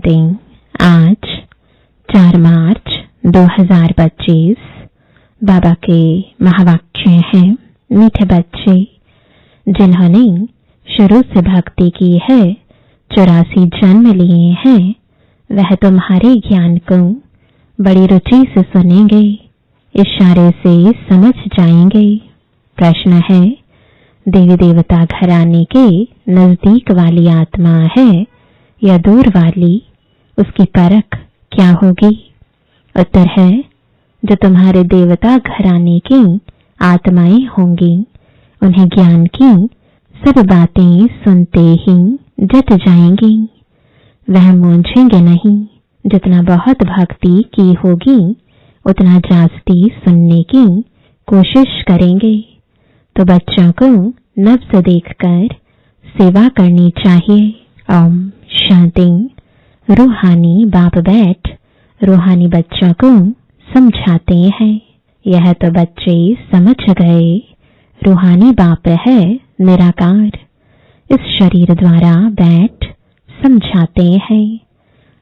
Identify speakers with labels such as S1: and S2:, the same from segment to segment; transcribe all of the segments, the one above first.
S1: शांति। आज 4 मार्च 2025 बाबा के महावाक्य हैं। मीठे बच्चे, जिन्होंने शुरू से भक्ति की है, 84 जन्म लिए हैं, वह तुम्हारे ज्ञान को बड़ी रुचि से सुनेंगे, इशारे से समझ जाएंगे। प्रश्न है, देवी देवता घराने के नजदीक वाली आत्मा है या दूर वाली, उसकी परख क्या होगी? उत्तर है, जो तुम्हारे देवता घराने की आत्माएं होंगी, उन्हें ज्ञान की सब बातें सुनते ही जट जाएंगी। वह मूंझेंगे नहीं। जितना बहुत भक्ति की होगी, उतना जास्ती सुनने की कोशिश करेंगे। तो बच्चों को नब्ज देखकर सेवा करनी चाहिए। ओम शांति। रूहानी बाप बैठ रूहानी बच्चों को समझाते हैं। यह तो बच्चे समझ गए, रूहानी बाप है निराकार। इस शरीर द्वारा बैठ समझाते हैं।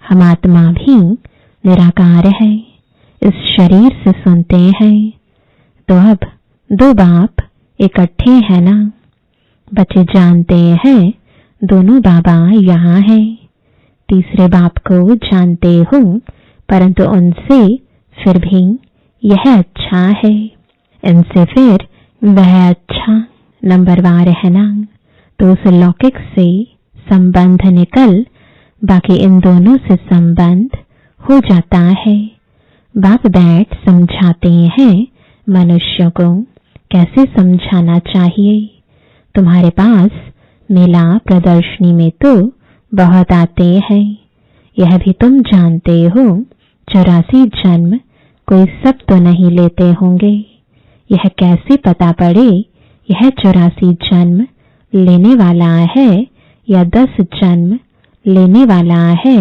S1: हम आत्मा भी निराकार है, इस शरीर से सुनते हैं। तो अब 2 बाप इकट्ठे हैं ना? बच्चे जानते हैं दोनों बाबा यहाँ हैं। तीसरे बाप को जानते हो, परंतु उनसे फिर भी यह अच्छा है, इनसे फिर वह अच्छा नंबरवार है ना? तो उस लौकिक से संबंध निकल बाकी इन दोनों से संबंध हो जाता है। बाप बैठ समझाते हैं मनुष्यों को कैसे समझाना चाहिए। तुम्हारे पास मेला प्रदर्शनी में तो बहुत आते हैं, यह भी तुम जानते हो। 84 जन्म कोई सब तो नहीं लेते होंगे। यह कैसे पता पड़े यह 84 जन्म लेने वाला है या 10 जन्म लेने वाला है,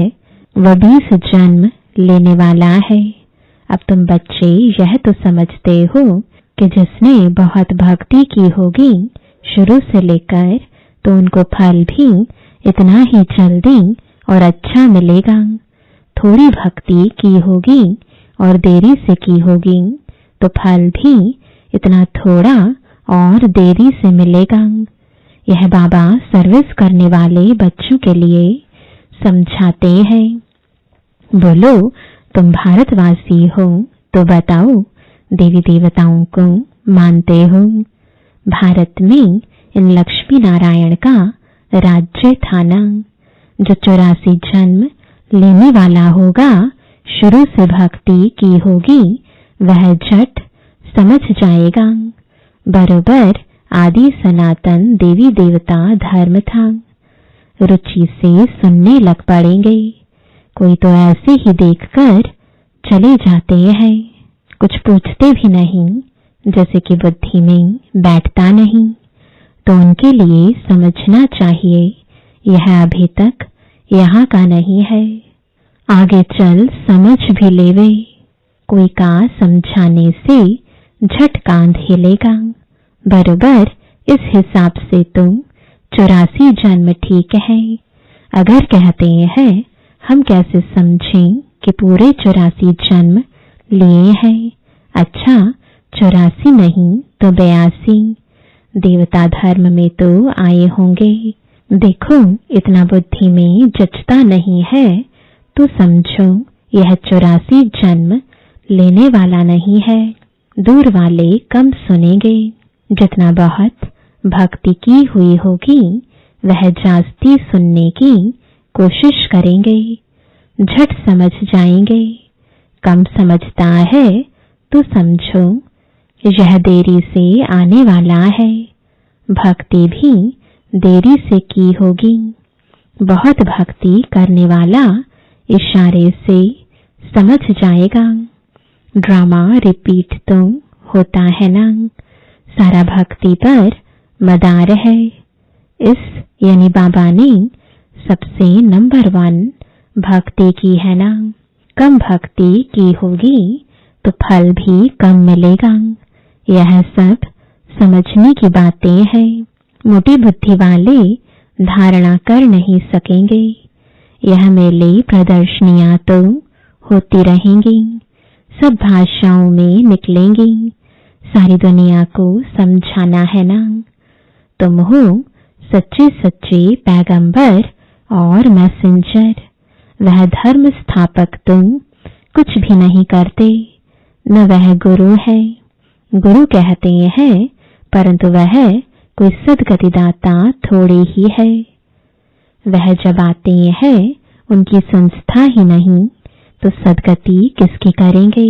S1: वह 20 जन्म लेने वाला है? अब तुम बच्चे यह तो समझते हो कि जिसने बहुत भक्ति की होगी शुरू से लेकर, तो उनको फल भी इतना ही जल्दी और अच्छा मिलेगा। थोड़ी भक्ति की होगी और देरी से की होगी, तो फल भी इतना थोड़ा और देरी से मिलेगा। यह बाबा सर्विस करने वाले बच्चों के लिए समझाते हैं। बोलो, तुम भारतवासी हो तो बताओ, देवी देवताओं को मानते हो? भारत में इन लक्ष्मी नारायण का राज्य था ना? जो 84 जन्म लेने वाला होगा, शुरू से भक्ति की होगी, वह झट समझ जाएगा। बरोबर आदि सनातन देवी देवता धर्म था। रुचि से सुनने लग पड़ेंगे। कोई तो ऐसे ही देखकर चले जाते हैं, कुछ पूछते भी नहीं, जैसे कि बुद्धि में बैठता नहीं। तो उनके लिए समझना चाहिए, यह अभी तक यहाँ का नहीं है, आगे चल समझ भी लेवे। कोई का समझाने से झट कांध हिलेगा। बरोबर इस हिसाब से तो 84 जन्म ठीक है। अगर कहते हैं हम कैसे समझें कि पूरे 84 जन्म लिए हैं? अच्छा, 84 नहीं तो 82 देवता धर्म में तो आए होंगे। देखो, इतना बुद्धि में जचता नहीं है, तो समझो यह 84 जन्म लेने वाला नहीं है। दूर वाले कम सुनेंगे। जितना बहुत भक्ति की हुई होगी, वह जास्ती सुनने की कोशिश करेंगे, झट समझ जाएंगे। कम समझता है तो समझो यह देरी से आने वाला है। भक्ति भी देरी से की होगी। बहुत भक्ति करने वाला इशारे से समझ जाएगा। ड्रामा रिपीट तो होता है ना? सारा भक्ति पर मदार है। इस यानी बाबा ने सबसे नंबर 1 भक्ति की है ना? कम भक्ति की होगी तो फल भी कम मिलेगा। यह सब समझने की बातें हैं। मोटी बुद्धि वाले धारणा कर नहीं सकेंगे। यह मेले प्रदर्शनियां तो होती रहेंगी, सब भाषाओं में निकलेंगी, सारी दुनिया को समझाना है ना। तुम हो सच्चे सच्चे पैगंबर और मैसेंजर, वह धर्म स्थापक तुम कुछ भी नहीं करते, न वह गुरु है। गुरु कहते हैं परंतु वह कोई सद्गतिदाता थोड़ी ही है। वह जब आते हैं उनकी संस्था ही नहीं तो सद्गति किसकी करेंगे।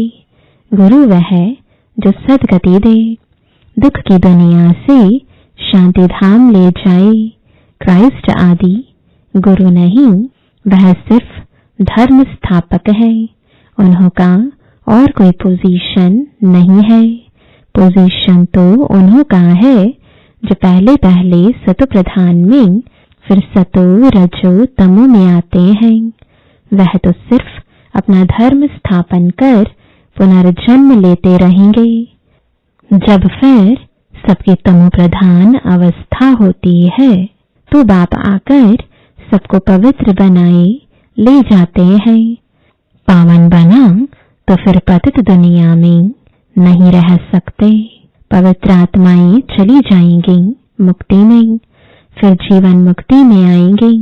S1: गुरु वह है जो सद्गति दे, दुख की दुनिया से शांति धाम ले जाए। क्राइस्ट आदि गुरु नहीं, वह सिर्फ धर्म स्थापक है। उन्हों का और कोई पोजीशन नहीं है। पोजीशन तो उन्हों का है जो पहले पहले सतो प्रधान में फिर सतो रजो तमो में आते हैं। वह तो सिर्फ अपना धर्म स्थापन कर पुनर्जन्म लेते रहेंगे। जब फिर सबकी तमो प्रधान अवस्था होती है तो बाप आकर सबको पवित्र बनाए ले जाते हैं। पावन बना तो फिर पतित दुनिया में नहीं रह सकते। पवित्र आत्माएं चली जाएंगी मुक्ति में, फिर जीवन मुक्ति में आएंगी।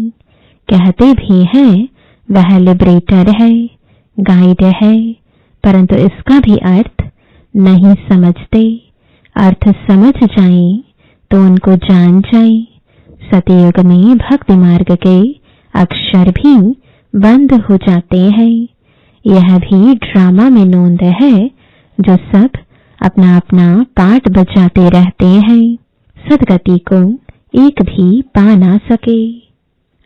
S1: कहते भी हैं वह लिबरेटर है, गाइड है, परंतु इसका भी अर्थ नहीं समझते। अर्थ समझ जाएं तो उनको जान जाए। सतयुग में भक्ति मार्ग के अक्षर भी बंद हो जाते हैं। यह भी ड्रामा में नोंद है जो सब अपना अपना पाठ बजाते रहते हैं, सदगति को एक भी पा ना सके।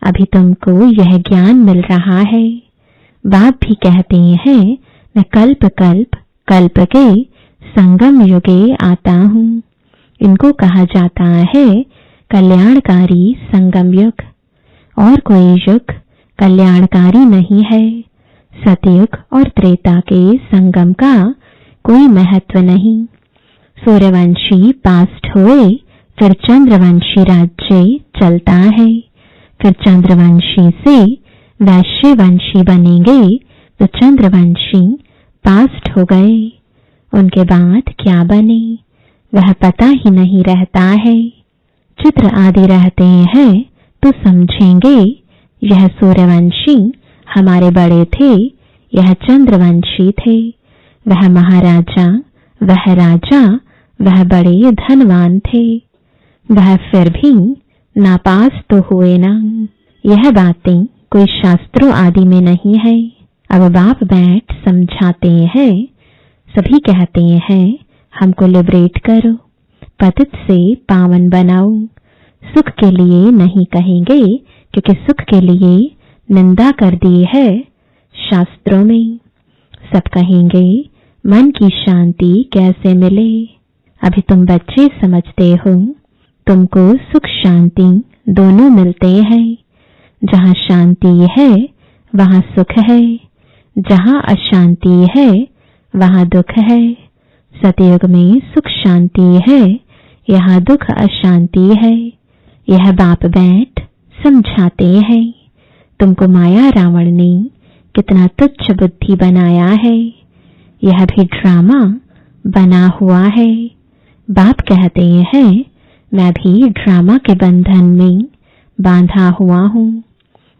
S1: अभी तुमको यह ज्ञान मिल रहा है। बाप भी कहते हैं मैं कल्प कल्प कल्प के संगम युगे आता हूँ। इनको कहा जाता है कल्याणकारी संगम युग। और कोई युग कल्याणकारी नहीं है। सतयुग और त्रेता के संगम का कोई महत्व नहीं। सूर्यवंशी पास्ट हुए, फिर चंद्रवंशी राज्य चलता है। फिर चंद्रवंशी से वैश्यवंशी बनेंगे तो चंद्रवंशी पास्ट हो गए। उनके बाद क्या बने वह पता ही नहीं रहता है। चित्र आदि रहते हैं तो समझेंगे यह सूर्यवंशी हमारे बड़े थे, यह चंद्रवंशी थे। वह महाराजा, वह राजा, वह बड़े धनवान थे। वह फिर भी नापास तो हुए ना। यह बातें कोई शास्त्रों आदि में नहीं है। अब बाप बैठ समझाते हैं। सभी कहते हैं हमको लिबरेट करो, पतित से पावन बनाओ। सुख के लिए नहीं कहेंगे क्योंकि सुख के लिए निंदा कर दी है शास्त्रों में। सब कहेंगे मन की शांति कैसे मिले। अभी तुम बच्चे समझते हो तुमको सुख शांति दोनों मिलते हैं। जहाँ शांति है वहाँ सुख है, जहाँ अशांति है वहाँ दुख है। सतयुग में सुख शांति है, यहाँ दुख अशांति है। यह बाप बैठ समझाते हैं। तुमको माया रावण ने कितना तुच्छ बुद्धि बनाया है। यह भी ड्रामा बना हुआ है। बाप कहते हैं मैं भी ड्रामा के बंधन में बांधा हुआ हूँ।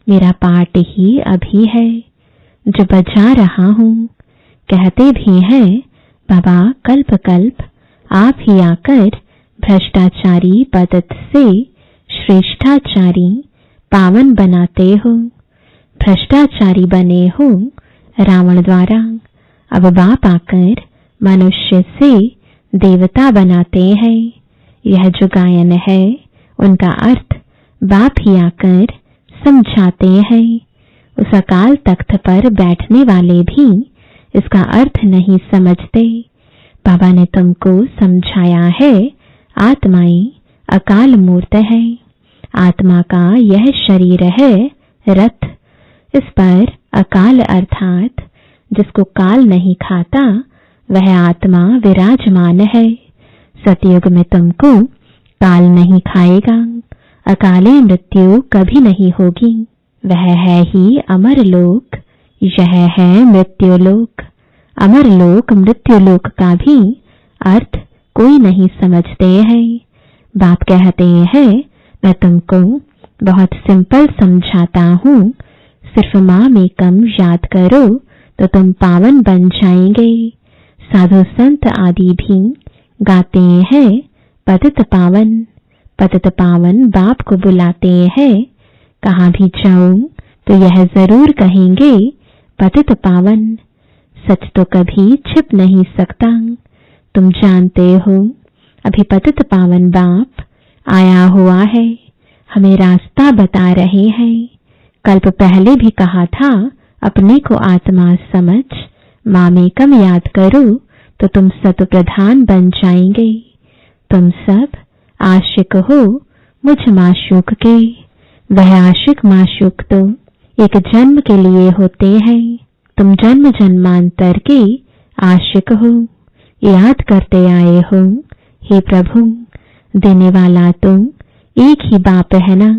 S1: मेरा पार्ट ही अभी है जो बजा रहा हूँ। कहते भी हैं बाबा कल्प कल्प आप ही आकर भ्रष्टाचारी पतित से श्रेष्ठाचारी पावन बनाते हो। भ्रष्टाचारी बने हो रावण द्वारा। अब बाप आकर मनुष्य से देवता बनाते हैं। यह जो गायन है उनका अर्थ बाप ही आकर समझाते हैं। उस अकाल तख्त पर बैठने वाले भी इसका अर्थ नहीं समझते। बाबा ने तुमको समझाया है आत्माएं अकाल मूर्त है। आत्मा का यह शरीर है रथ। इस पर अकाल अर्थात जिसको काल नहीं खाता वह आत्मा विराजमान है। सतयुग में तुमको काल नहीं खाएगा। अकाले मृत्यु कभी नहीं होगी। वह है ही अमर लोक, यह है मृत्युलोक। अमर लोक मृत्युलोक का भी अर्थ कोई नहीं समझते हैं। बाप कहते हैं मैं तुमको बहुत सिंपल समझाता हूँ, सिर्फ माम एकम याद करो तो तुम पावन बन जाएंगे। साधु संत आदि भी गाते हैं पतित पावन, पतित पावन बाप को बुलाते हैं। कहाँ भी जाओ तो यह जरूर कहेंगे पतित पावन। सच तो कभी छिप नहीं सकता। तुम जानते हो अभी पतित पावन बाप आया हुआ है, हमें रास्ता बता रहे हैं। कल्प पहले भी कहा था अपने को आत्मा समझ मामेकम याद करो तो तुम सत प्रधान बन जाएंगे। तुम सब आशिक हो मुझ माशूक के। वह आशिक माशूक तो एक जन्म के लिए होते हैं, तुम जन्म जन्मांतर के आशिक हो, याद करते आए हो। हे प्रभु, देने वाला तो एक ही बाप है ना।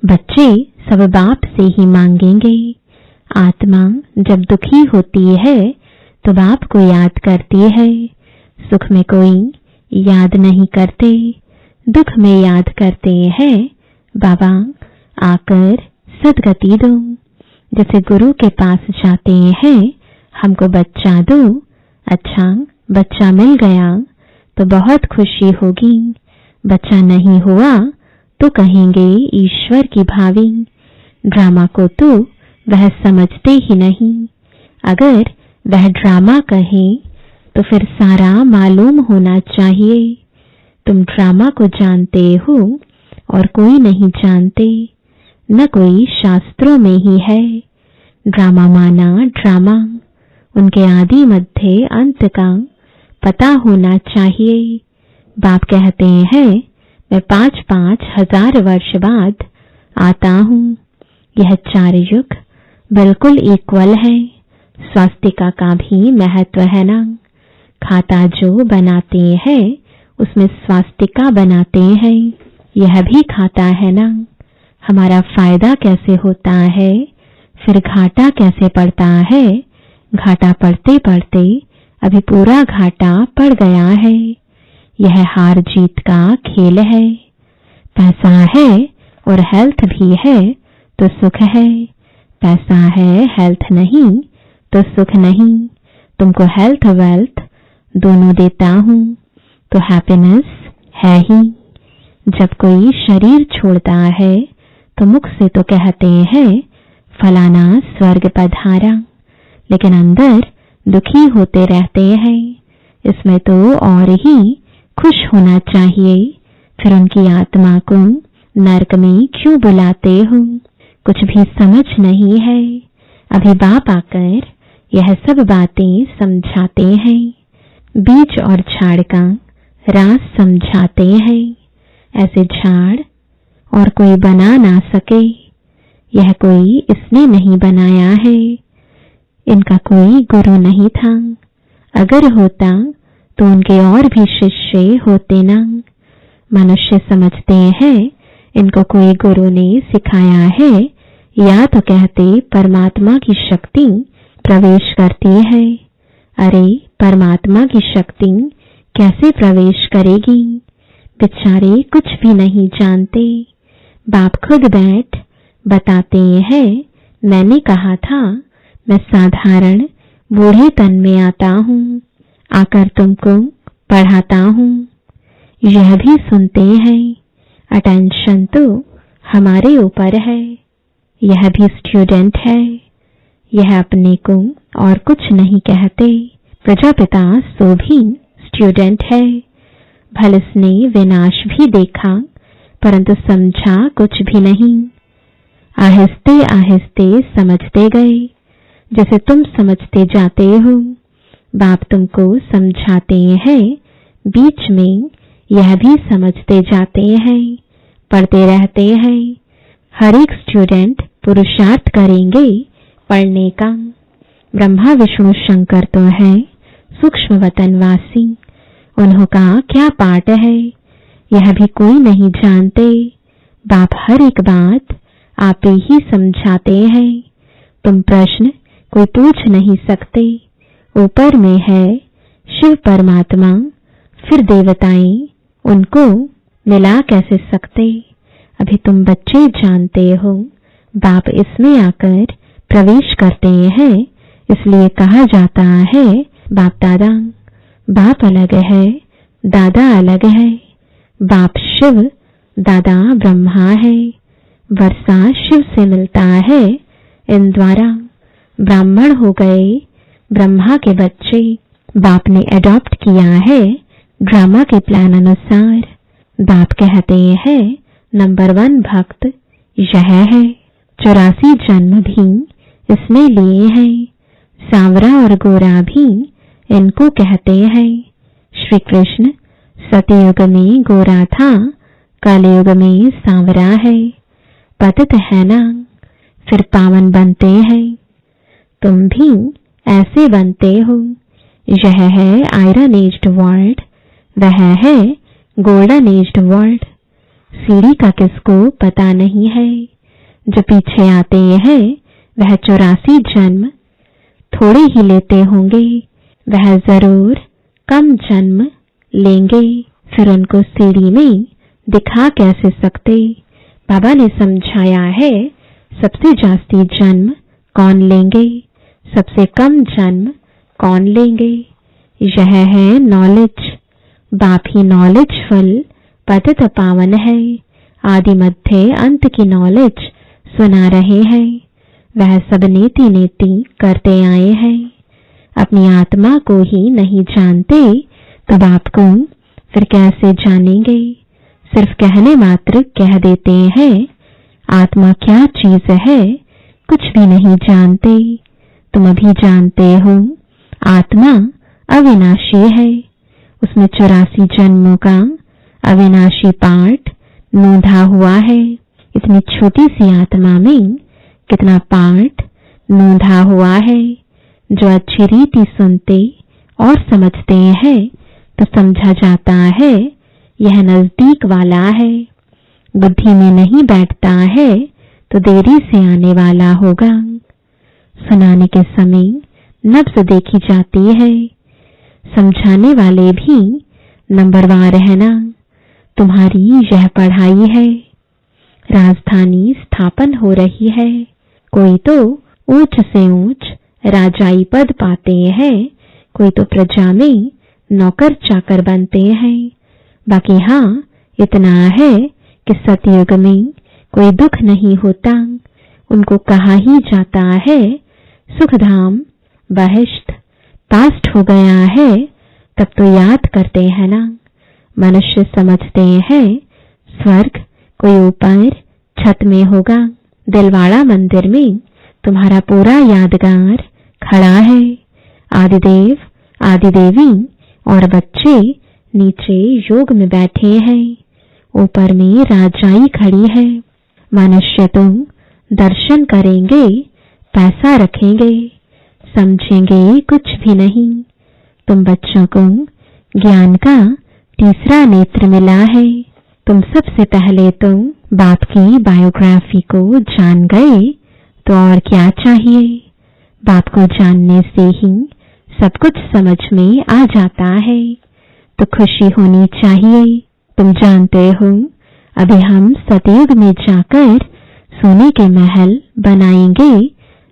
S1: बच्चे सब बाप से ही मांगेंगे। आत्मा जब दुखी होती है तो बाप को याद करती है। सुख में कोई याद नहीं करते, दुख में याद करते हैं बाबा आकर सदगति दो। जैसे गुरु के पास जाते हैं हमको बच्चा दो। अच्छा बच्चा मिल गया तो बहुत खुशी होगी, बच्चा नहीं हुआ तो कहेंगे ईश्वर की भावी। ड्रामा को तो वह समझते ही नहीं। अगर वह ड्रामा कहे तो फिर सारा मालूम होना चाहिए। तुम ड्रामा को जानते हो और कोई नहीं जानते, न कोई शास्त्रों में ही है। ड्रामा माना ड्रामा, उनके आदि मध्य अंत का पता होना चाहिए। बाप कहते हैं मैं 5-5 हजार वर्ष बाद आता हूँ। यह 4 युग बिल्कुल इक्वल है। स्वास्तिका का भी महत्व है ना। खाता जो बनाते हैं उसमें स्वास्तिका बनाते हैं, यह भी खाता है ना। हमारा फायदा कैसे होता है, फिर घाटा कैसे पड़ता है। घाटा पड़ते पड़ते अभी पूरा घाटा पड़ गया है। यह हार जीत का खेल है। पैसा है और हेल्थ भी है तो सुख है, पैसा है हेल्थ नहीं तो सुख नहीं। तुमको हेल्थ वेल्थ दोनों देता हूँ तो हैप्पीनेस है ही। जब कोई शरीर छोड़ता है तो मुख से तो कहते हैं फलाना स्वर्ग पधारा, लेकिन अंदर दुखी होते रहते हैं। इसमें तो और ही खुश होना चाहिए। फिर उनकी आत्मा को नरक में क्यों बुलाते हो? कुछ भी समझ नहीं है। अभी बाप आकर यह सब बातें समझाते हैं। बीज और झाड़ का राज समझाते हैं। ऐसे झाड़ और कोई बना ना सके। यह कोई इसने नहीं बनाया है। इनका कोई गुरु नहीं था। अगर होता तो उनके और भी शिष्य होते ना। मनुष्य समझते हैं इनको कोई गुरु ने सिखाया है, या तो कहते परमात्मा की शक्ति प्रवेश करती है। अरे परमात्मा की शक्ति कैसे प्रवेश करेगी? बेचारे कुछ भी नहीं जानते। बाप खुद बैठ बताते हैं मैंने कहा था मैं साधारण बूढ़े तन में आता हूँ, आकर तुमको पढ़ाता हूँ। यह भी सुनते हैं। अटेंशन तो हमारे ऊपर है। यह भी स्टूडेंट है। यह अपने को और कुछ नहीं कहते। प्रजापिता सो भी स्टूडेंट है। भल इसने विनाश भी देखा परंतु समझा कुछ भी नहीं। आहिस्ते आहिस्ते समझते गए जैसे तुम समझते जाते हो। बाप तुमको समझाते हैं, बीच में यह भी समझते जाते हैं, पढ़ते रहते हैं। हर एक स्टूडेंट पुरुषार्थ करेंगे पढ़ने का। ब्रह्मा विष्णु शंकर तो है सूक्ष्म वतनवासी, उन्हों का क्या पाठ है यह भी कोई नहीं जानते। बाप हर एक बात आप ही समझाते हैं। तुम प्रश्न कोई पूछ नहीं सकते। ऊपर में है शिव परमात्मा, फिर देवताएं, उनको मिला कैसे सकते। अभी तुम बच्चे जानते हो, बाप इसमें आकर प्रवेश करते हैं, इसलिए कहा जाता है बाप दादा। बाप अलग है, दादा अलग है। बाप शिव, दादा ब्रह्मा है। वर्षा शिव से मिलता है, इन द्वारा ब्राह्मण हो गए ब्रह्मा के बच्चे। बाप ने अडॉप्ट किया है ड्रामा के प्लान अनुसार। बाप कहते हैं नंबर 1 भक्त यह है। 84 जन्म भी इसने लिए हैं। सांवरा और गोरा भी इनको कहते हैं। श्री कृष्ण सतयुग में गोरा था, कलयुग में सांवरा है। पतित है ना, फिर पावन बनते हैं। तुम भी ऐसे बनते हो। यह है आयरन एज्ड वर्ल्ड, वह है गोल्डन एज्ड वर्ल्ड। सीढ़ी का किसको पता नहीं है। जो पीछे आते हैं वह 84 जन्म थोड़े ही लेते होंगे, वह जरूर कम जन्म लेंगे। फिर उनको सीढ़ी में दिखा कैसे सकते। बाबा ने समझाया है सबसे जास्ती जन्म कौन लेंगे, सबसे कम जन्म कौन लेंगे। यह है नॉलेज। बाप ही नॉलेज फुल पतित पावन है। आदि मध्य अंत की नॉलेज सुना रहे हैं। वह सब नीति नीति करते आए हैं। अपनी आत्मा को ही नहीं जानते तो बाप को फिर कैसे जानेंगे। सिर्फ कहने मात्र कह देते हैं। आत्मा क्या चीज है कुछ भी नहीं जानते। तुम अभी जानते हो आत्मा अविनाशी है। उसमें 84 जन्मों का अविनाशी पार्ट नोंधा हुआ है। इतनी छोटी सी आत्मा में कितना पार्ट नोंधा हुआ है। जो अच्छी रीति सुनते और समझते हैं तो समझा जाता है यह नजदीक वाला है। बुद्धि में नहीं बैठता है तो देरी से आने वाला होगा। सुनाने के समय नब्ज देखी जाती है। समझाने वाले भी नंबरवार है ना। तुम्हारी यह पढ़ाई है। राजधानी स्थापन हो रही है। कोई तो ऊंच से ऊंच राजाई पद पाते हैं, कोई तो प्रजा में नौकर चाकर बनते हैं। बाकी हाँ इतना है कि सतयुग में कोई दुख नहीं होता। उनको कहा ही जाता है सुखधाम बहिष्ठ। पास्ट हो गया है तब तो याद करते हैं ना। मनुष्य समझते हैं स्वर्ग कोई ऊपर छत में होगा। दिलवाड़ा मंदिर में तुम्हारा पूरा यादगार खड़ा है। आदिदेव आदिदेवी और बच्चे नीचे योग में बैठे हैं। ऊपर में राजाई खड़ी है। मनुष्य तुम दर्शन करेंगे, पैसा रखेंगे, समझेंगे कुछ भी नहीं। तुम बच्चों को ज्ञान का तीसरा नेत्र मिला है। तुम सबसे पहले तो बाप की बायोग्राफी को जान गए तो और क्या चाहिए। बाप को जानने से ही सब कुछ समझ में आ जाता है तो खुशी होनी चाहिए। तुम जानते हो अभी हम सतयुग में जाकर सोने के महल बनाएंगे,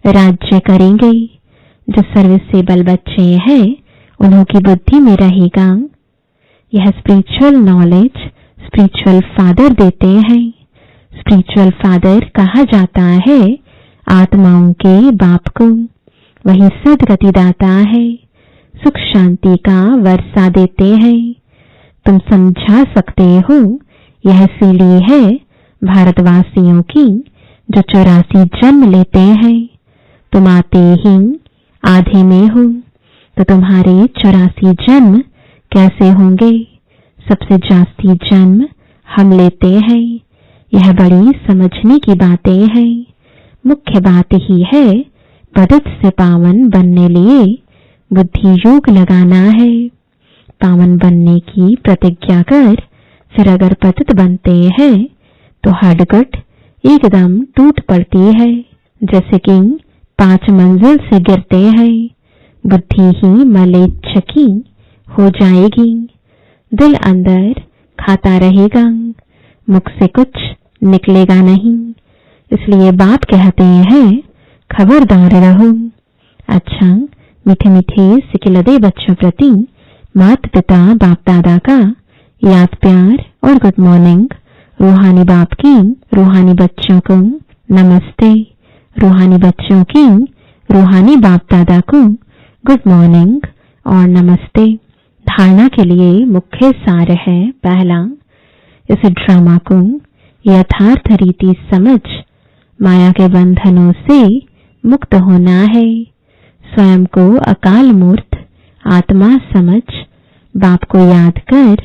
S1: राज्य करेंगे। जो सर्विसेबल बच्चे हैं उन्हों की बुद्धि में रहेगा। यह स्पिरिचुअल नॉलेज स्पिरिचुअल फादर देते हैं। स्पिरिचुअल फादर कहा जाता है आत्माओं के बाप को। वही सदगति दाता है, सुख शांति का वर्षा देते हैं। तुम समझा सकते हो यह सीढ़ी है भारतवासियों की जो 84 जन्म लेते हैं। तुम आते ही आधे में हो तो तुम्हारे 84 जन्म कैसे होंगे। सबसे जास्ती जन्म हम लेते हैं। यह बड़ी समझने की बातें हैं। मुख्य बात ही है पतित से पावन बनने लिए बुद्धि योग लगाना है। पावन बनने की प्रतिज्ञा कर फिर अगर पतित बनते हैं तो हडगट एकदम टूट पड़ती है, जैसे कि 5 मंजिल से गिरते हैं। बुद्धि ही मलेच्छकी हो जाएगी। दिल अंदर खाता रहेगा, मुख से कुछ निकलेगा नहीं। इसलिए बाप कहते हैं, खबरदार रहो। अच्छा, मीठे मीठे सिकिलदे बच्चों प्रति माता पिता बाप दादा का याद प्यार और गुड मॉर्निंग। रूहानी बाप की रूहानी बच्चों को नमस्ते। रूहानी बच्चों की रूहानी बाप दादा को गुड मॉर्निंग और नमस्ते। धारणा के लिए मुख्य सार है, पहला, इस ड्रामा को यथार्थ रीति समझ माया के बंधनों से मुक्त होना है। स्वयं को अकाल मूर्त आत्मा समझ बाप को याद कर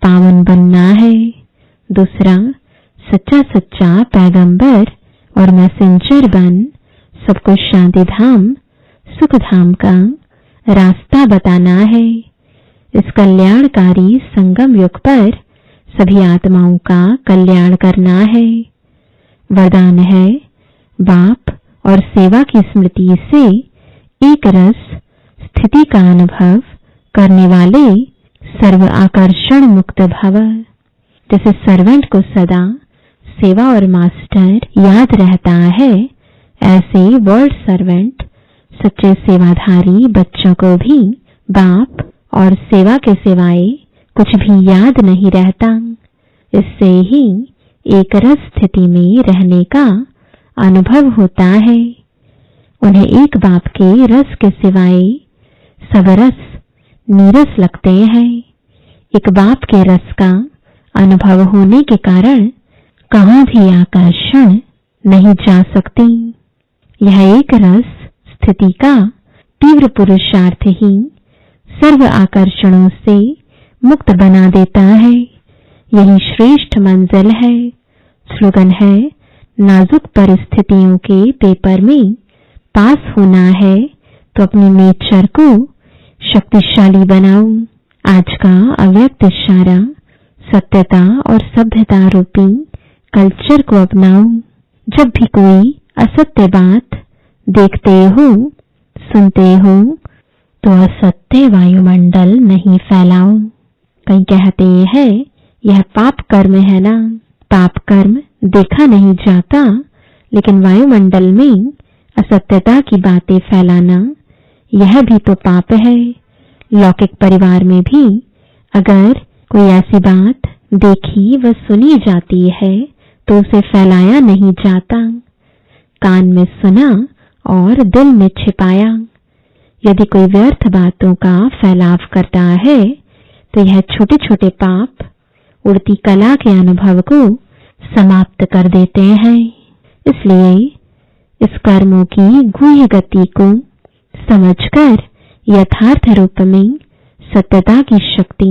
S1: पावन बनना है। दूसरा, सच्चा सच्चा पैगंबर और मैसेंजर बन सबको शांति धाम सुख धाम का रास्ता बताना है। इस कल्याणकारी संगम युग पर सभी आत्माओं का कल्याण करना है। वरदान है, बाप और सेवा की स्मृति से एक रस स्थिति का अनुभव करने वाले सर्व आकर्षण मुक्त भव। जैसे सर्वेंट को सदा सेवा और मास्टर याद रहता है, ऐसे वर्ल्ड सर्वेंट सच्चे सेवाधारी बच्चों को भी बाप और सेवा के सिवाय कुछ भी याद नहीं रहता। इससे ही एक रस स्थिति में रहने का अनुभव होता है। उन्हें एक बाप के रस के सिवाय सब रस नीरस लगते हैं। एक बाप के रस का अनुभव होने के कारण कहां भी आकर्षण नहीं जा सकती। यह एक रस स्थिति का तीव्र पुरुषार्थ ही सर्व आकर्षणों से मुक्त बना देता है। यही श्रेष्ठ मंजिल है। स्लोगन है, नाजुक परिस्थितियों के पेपर में पास होना है तो अपनी नेचर को शक्तिशाली बनाओ। आज का अव्यक्त इशारा, सत्यता और सभ्यता रूपी कल्चर को अपनाओ। जब भी कोई असत्य बात देखते हो, सुनते हो, तो असत्य वायुमंडल नहीं फैलाओ। कई कहते हैं यह पाप कर्म है ना। पाप कर्म देखा नहीं जाता, लेकिन वायुमंडल में असत्यता की बातें फैलाना यह भी तो पाप है। लौकिक परिवार में भी अगर कोई ऐसी बात देखी व सुनी जाती है तो उसे फैलाया नहीं जाता। कान में सुना और दिल में छिपाया। यदि कोई व्यर्थ बातों का फैलाव करता है तो यह छोटे छोटे पाप उड़ती कला के अनुभव को समाप्त कर देते हैं। इसलिए इस कर्मों की गूढ़ गति को समझकर यथार्थ रूप में सत्यता की शक्ति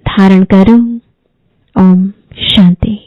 S1: धारण करो। ओम शांति।